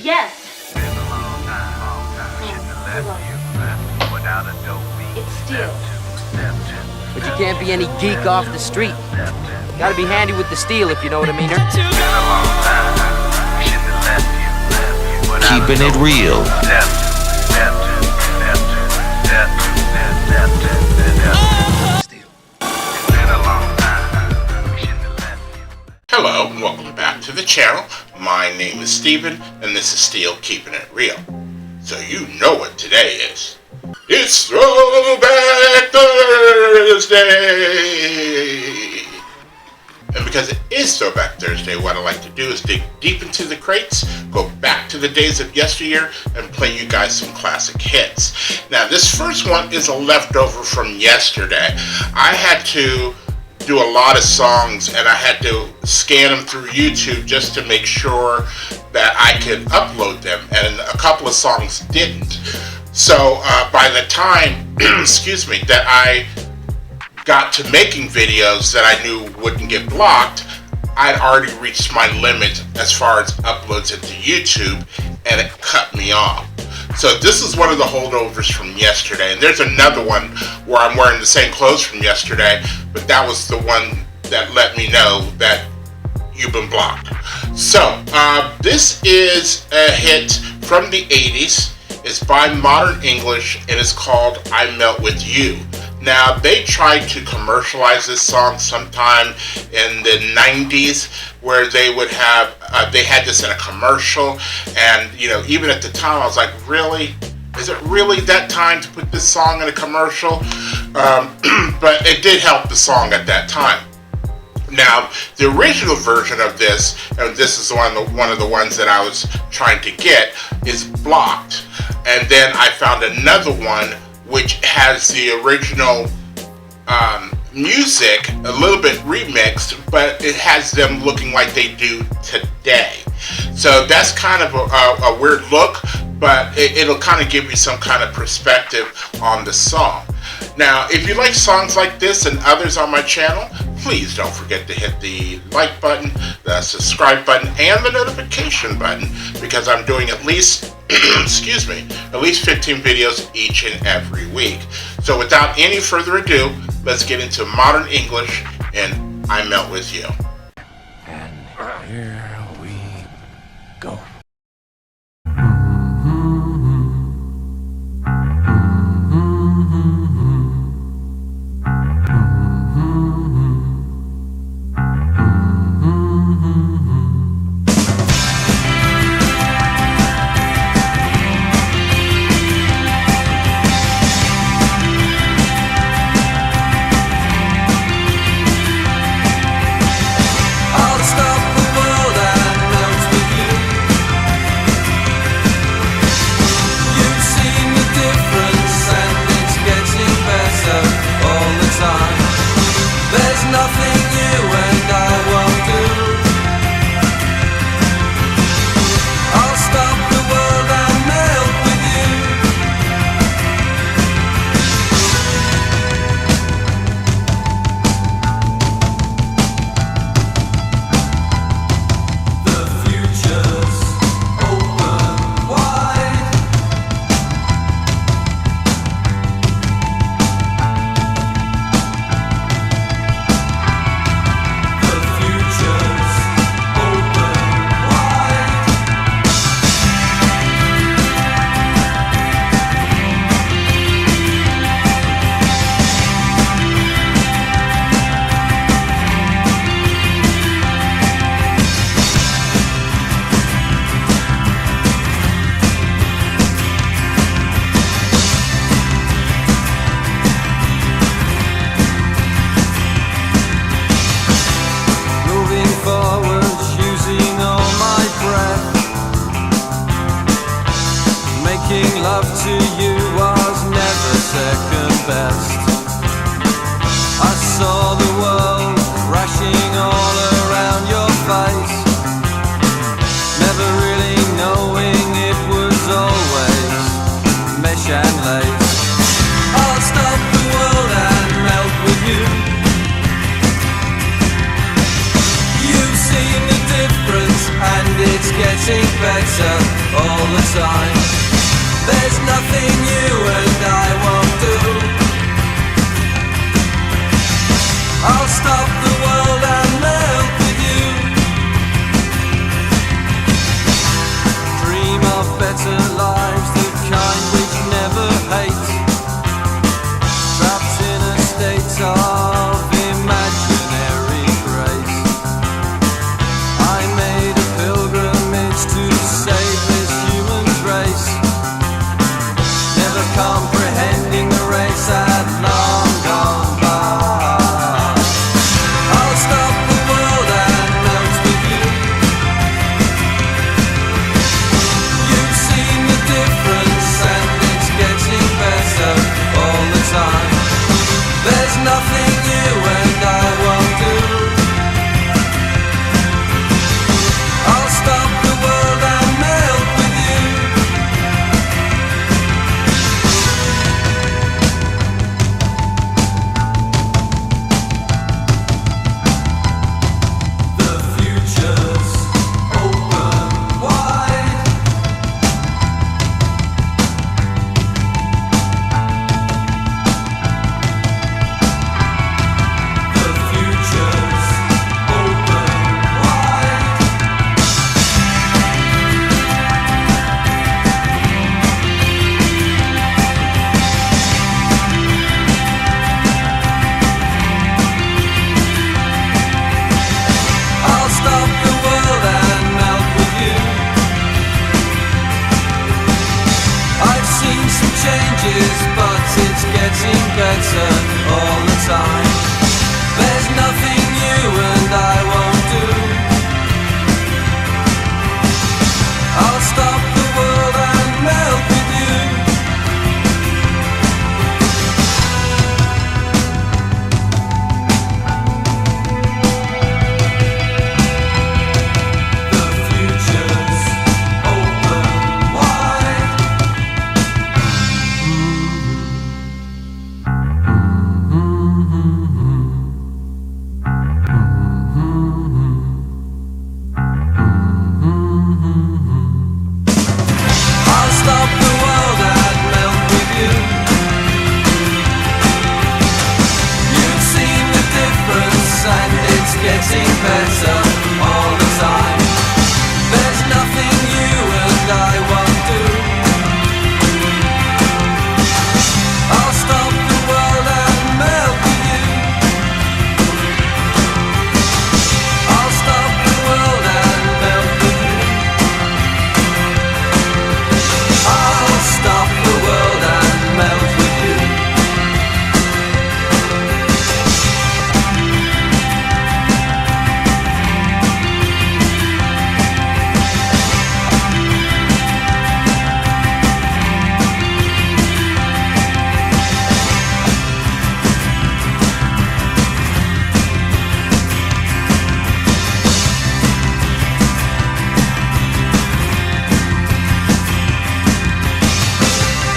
Yes. It's Steel. But you can't be any geek off the street. Gotta be handy with the steel, if you know what I mean. Keeping it real. Hello and welcome back to the channel. My name is Steven and this is Steel Keeping It Real. So you know what today is. It's Throwback Thursday! And because it is Throwback Thursday, what I like to do is dig deep into the crates, go back to the days of yesteryear, and play you guys some classic hits. Now this first one is a leftover from yesterday. I had to do a lot of songs and I had to scan them through YouTube just to make sure that I could upload them, and a couple of songs didn't. So by the time, excuse me, that I got to making videos that I knew wouldn't get blocked, I'd already reached my limit as far as uploads into YouTube, and it cut me off. So this is one of the holdovers from yesterday, and there's another one where I'm wearing the same clothes from yesterday, but that was the one that let me know that you've been blocked. So this is a hit from the 80s. It's by Modern English and it's called I Melt With You. Now they tried to commercialize this song sometime in the 90s where they would have, they had this in a commercial, and you know, even at the time I was like, really? Is it really that time to put this song in a commercial? But it did help the song at that time. Now, the original version of this, and this is one of the ones that I was trying to get, is blocked. And then I found another one which has the original music a little bit remixed, but it has them looking like they do today. So that's kind of a weird look, but it'll kind of give you some kind of perspective on the song. Now, if you like songs like this and others on my channel, please don't forget to hit the like button, the subscribe button, and the notification button, because I'm doing at least, excuse me, at least 15 videos each and every week. So without any further ado, let's get into Modern English and I Melt With You. And here we go. Making love to you was never second best. I saw the world crashing all around your face, never really knowing it was always mesh and lace. I'll stop the world and melt with you. You've seen the difference and it's getting better. the time. There's nothing you and I won't do. I'll stop the world and melt with you. Dream of better lives, the kind which never hate. Trapped in a state of imaginary grace. I made a pilgrimage to save this human race, never comprehending the race had long gone by. I'll stop the world and melt with you. You've seen the difference and it's getting better all the time. There's nothing you and I won't do. I'll stop the world and melt with you. The future's open wide. The future's open wide. I'll stop the world and melt with you. I've seen some changes, but it's getting better all the time. There's nothing you and I won't do. I'll stop the world and melt with you. The future's open wide. I'll stop the world and melt with you. You've seen the difference and it's getting better all the time. There's nothing you and I won't do. I'll stop the world and melt with you. I'll stop the world and melt with you. I'll stop the world and melt with you.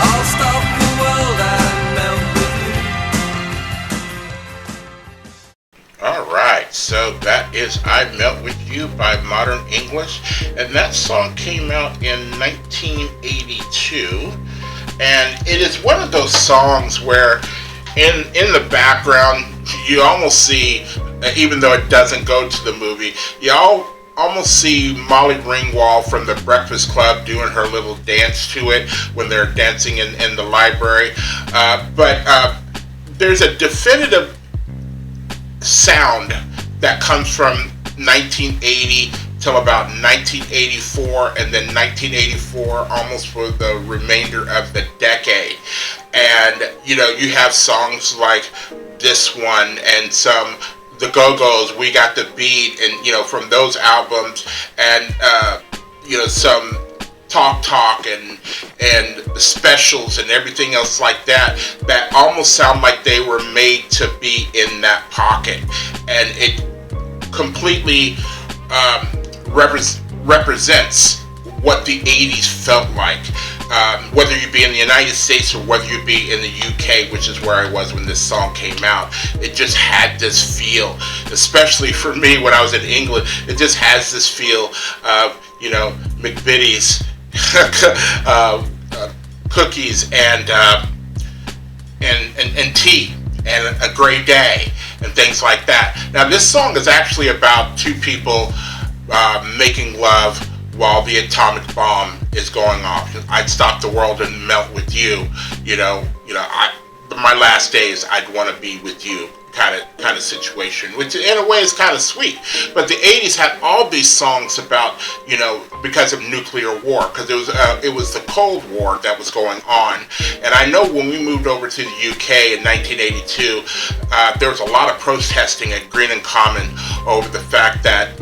I'll stop the world and melt with you. Alright, so that is I Melt With You by Modern English, and that song came out in 1982, and it is one of those songs where in the background you almost see, even though it doesn't go to the movie, you almost see Molly Ringwald from the Breakfast Club doing her little dance to it when they're dancing in the library, but there's a definitive sound that comes from 1980 till about 1984, and then 1984 almost for the remainder of the decade. And you know, you have songs like this one and some The Go-Go's We Got the Beat, and you know, from those albums, and you know, some Talk and the Specials and everything else like that almost sound like they were made to be in that pocket, and it completely represents what the 80s felt like, whether you be in the United States or whether you be in the UK, which is where I was when this song came out. It just had this feel, especially for me when I was in England. It just has this feel of, you know, McVitie's cookies and tea and a gray day and things like that. Now this song is actually about two people making love while the atomic bomb is going off. I'd stop the world and melt with you. My last days I'd want to be with you. Kind of situation, which in a way is kind of sweet. But the 80s had all these songs about, because of nuclear war, because it was the Cold War that was going on. And I know when we moved over to the UK in 1982, there was a lot of protesting at Green and Common over the fact that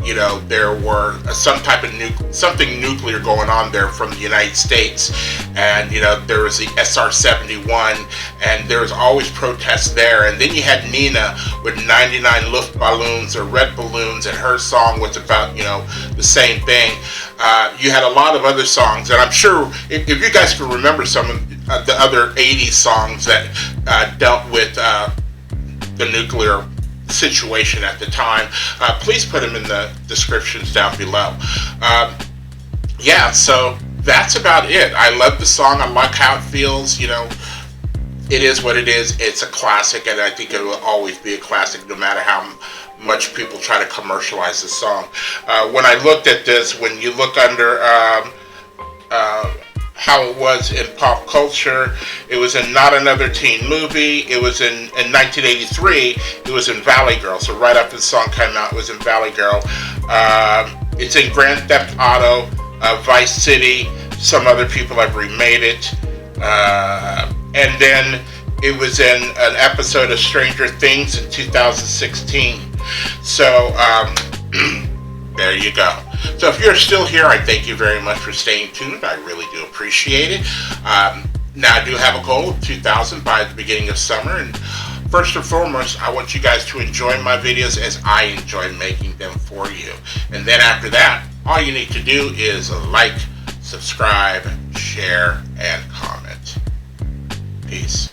there were something nuclear going on there from the United States, and there was the SR-71, and there was always protests there. And then you had Nina with 99 Luftballons or red balloons, and her song was about the same thing. You had a lot of other songs, and I'm sure if you guys can remember some of the other 80s songs that dealt with the nuclear situation at the time, please put them in the descriptions down below. So that's about it. I love the song. I like how it feels. It is what it is. It's a classic, and I think it will always be a classic, no matter how much people try to commercialize the song. When I looked at this, when you look under how it was in pop culture, it was in Not Another Teen Movie. It was in 1983. It was in Valley Girl. So right after the song came out, it was in Valley Girl. It's in Grand Theft Auto, Vice City. Some other people have remade it. And then it was in an episode of Stranger Things in 2016. So, there you go. So if you're still here, I thank you very much for staying tuned. I really do appreciate it. Now, I do have a goal of 2,000 by the beginning of summer. And first and foremost, I want you guys to enjoy my videos as I enjoy making them for you. And then after that, all you need to do is like, subscribe, share, and comment. Peace.